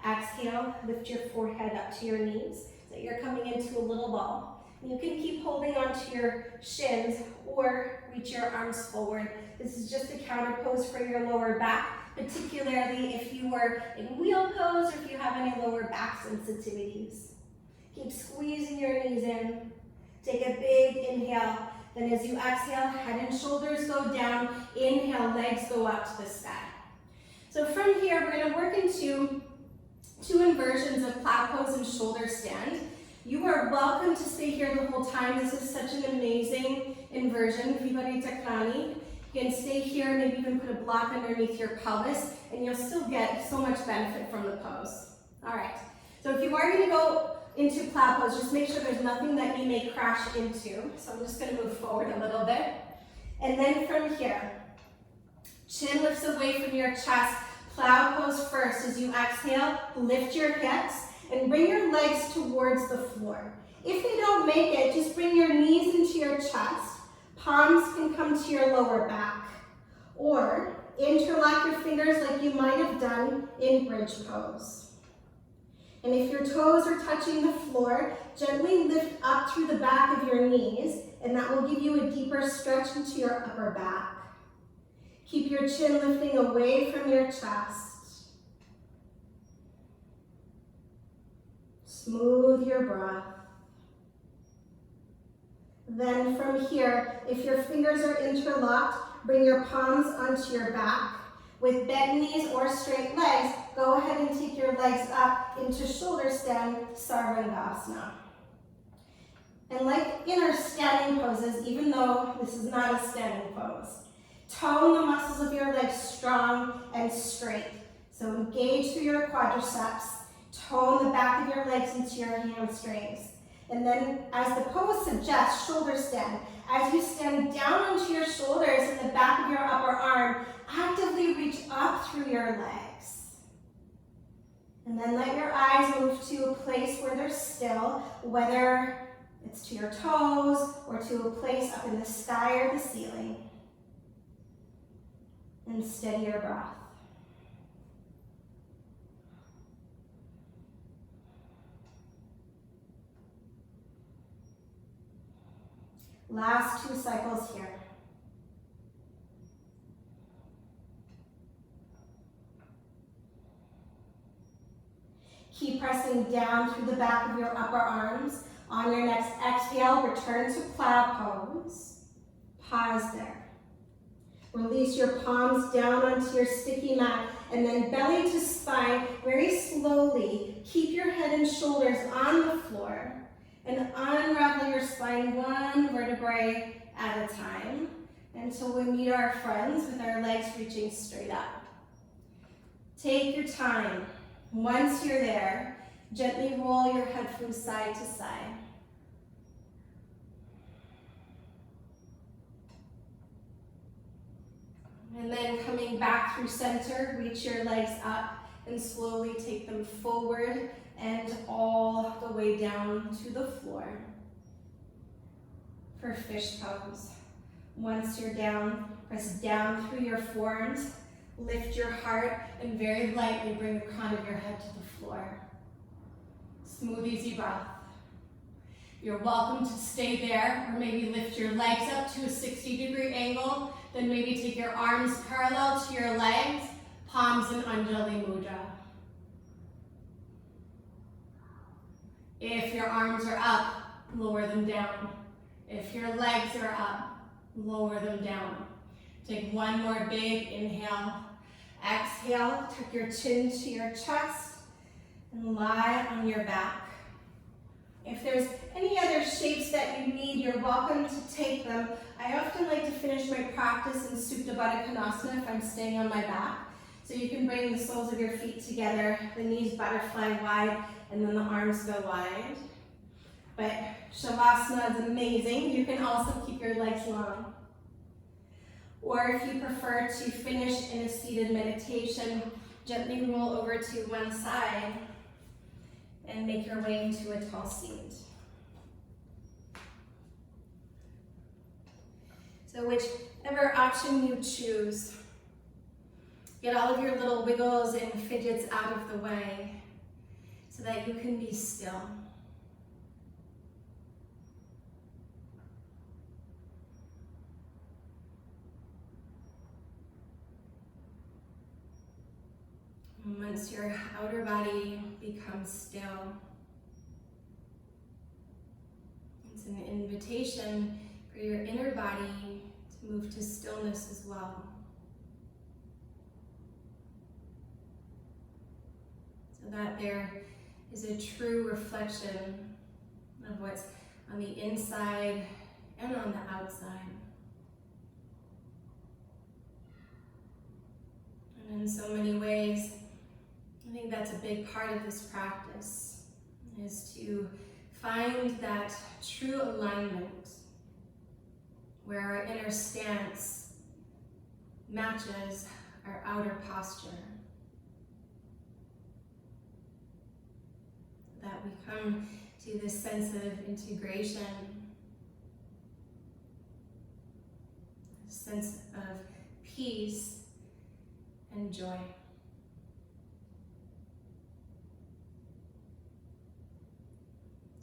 Speaker 2: Exhale, lift your forehead up to your knees so that you're coming into a little ball. And you can keep holding onto your shins or reach your arms forward. This is just a counter pose for your lower back, particularly if you were in wheel pose or if you have any lower back sensitivities. Keep squeezing your knees in. Take a big inhale. Then as you exhale, head and shoulders go down. Inhale, legs go up to the sky. So from here, we're going to work into 2 inversions of plow pose and shoulder stand. You are welcome to stay here the whole time. This is such an amazing inversion. Viparita Krani. You can stay here, maybe even put a block underneath your pelvis, and you'll still get so much benefit from the pose. All right, so if you are going to go into plow pose, just make sure there's nothing that you may crash into. So I'm just going to move forward a little bit. And then from here, chin lifts away from your chest. Plow pose first. As you exhale, lift your hips and bring your legs towards the floor. If they don't make it, just bring your knees into your chest. Palms can come to your lower back. Or interlock your fingers like you might have done in bridge pose. And if your toes are touching the floor, gently lift up through the back of your knees, and that will give you a deeper stretch into your upper back. Keep your chin lifting away from your chest. Smooth your breath. Then from here, if your fingers are interlocked, bring your palms onto your back. With bent knees or straight legs, go ahead and take your legs up into shoulder stand, Sarvangasana. And like in our standing poses, even though this is not a standing pose, tone the muscles of your legs strong and straight. So engage through your quadriceps, tone the back of your legs into your hamstrings. And then as the pose suggests, shoulder stand. As you stand down onto your shoulders and the back of your upper arm, actively reach up through your legs. And then let your eyes move to a place where they're still, whether it's to your toes or to a place up in the sky or the ceiling. And steady your breath. Last 2 cycles here. Keep pressing down through the back of your upper arms. On your next exhale, return to plow pose. Pause there. Release your palms down onto your sticky mat, and then belly to spine very slowly. Keep your head and shoulders on the floor, and unravel your spine 1 vertebrae at a time until we meet our friends with our legs reaching straight up. Take your time. Once you're there, gently roll your head from side to side. And then coming back through center, reach your legs up and slowly take them forward and all the way down to the floor for fish pose. Once you're down, press down through your forearms, lift your heart, and very lightly bring the crown of your head to the floor. Smooth, easy breath. You're welcome to stay there, or maybe lift your legs up to a 60-degree angle, then maybe take your arms parallel to your legs, palms in Anjali Mudra. If your arms are up, lower them down. If your legs are up, lower them down. Take one more big inhale. Exhale, tuck your chin to your chest and lie on your back. If there's any other shapes that you need, you're welcome to take them. I often like to finish my practice in Supta Baddha Konasana if I'm staying on my back. So you can bring the soles of your feet together, the knees butterfly wide, and then the arms go wide. But Shavasana is amazing. You can also keep your legs long. Or if you prefer to finish in a seated meditation, gently roll over to one side and make your way into a tall seat. So whichever option you choose, get all of your little wiggles and fidgets out of the way so that you can be still. Once your outer body becomes still, it's an invitation for your inner body to move to stillness as well. So that there is a true reflection of what's on the inside and on the outside. And in so many ways, I think that's a big part of this practice, is to find that true alignment where our inner stance matches our outer posture. That we come to this sense of integration, a sense of peace and joy.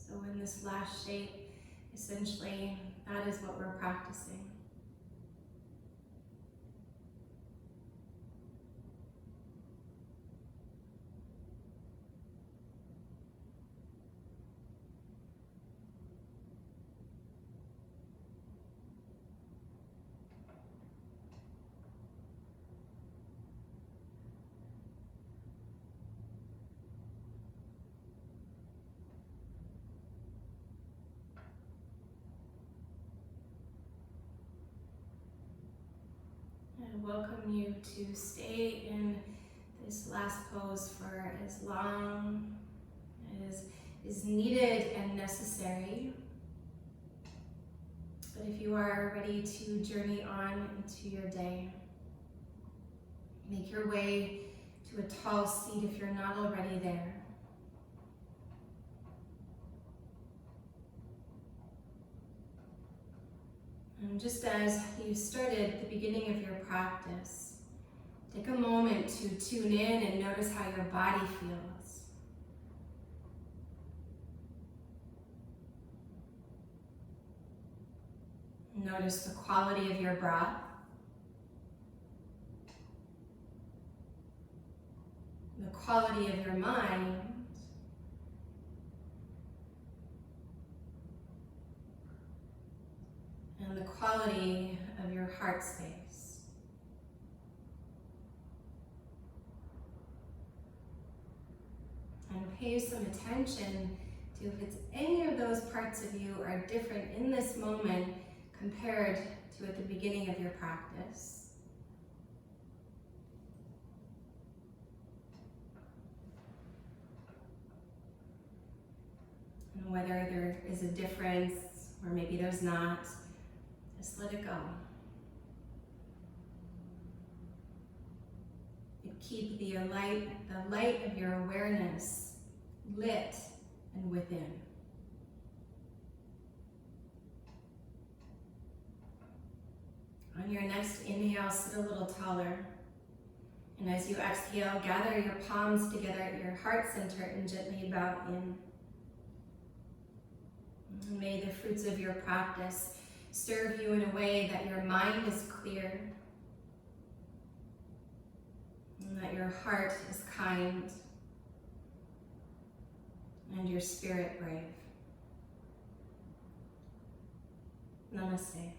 Speaker 2: So in this last shape, essentially, that is what we're practicing. I welcome you to stay in this last pose for as long as is needed and necessary. But if you are ready to journey on into your day, make your way to a tall seat if you're not already there. And just as you started at the beginning of your practice, take a moment to tune in and notice how your body feels. Notice the quality of your breath. The quality of your mind. And the quality of your heart space. And pay some attention to if it's any of those parts of you are different in this moment compared to at the beginning of your practice. And whether there is a difference or maybe there's not, just let it go.
Speaker 1: keep the light of your awareness lit and within. On your next inhale, sit a little taller. And as you exhale, gather your palms together at your heart center and gently bow in. And may the fruits of your practice serve you in a way that your mind is clear, and that your heart is kind, and your spirit brave. Namaste.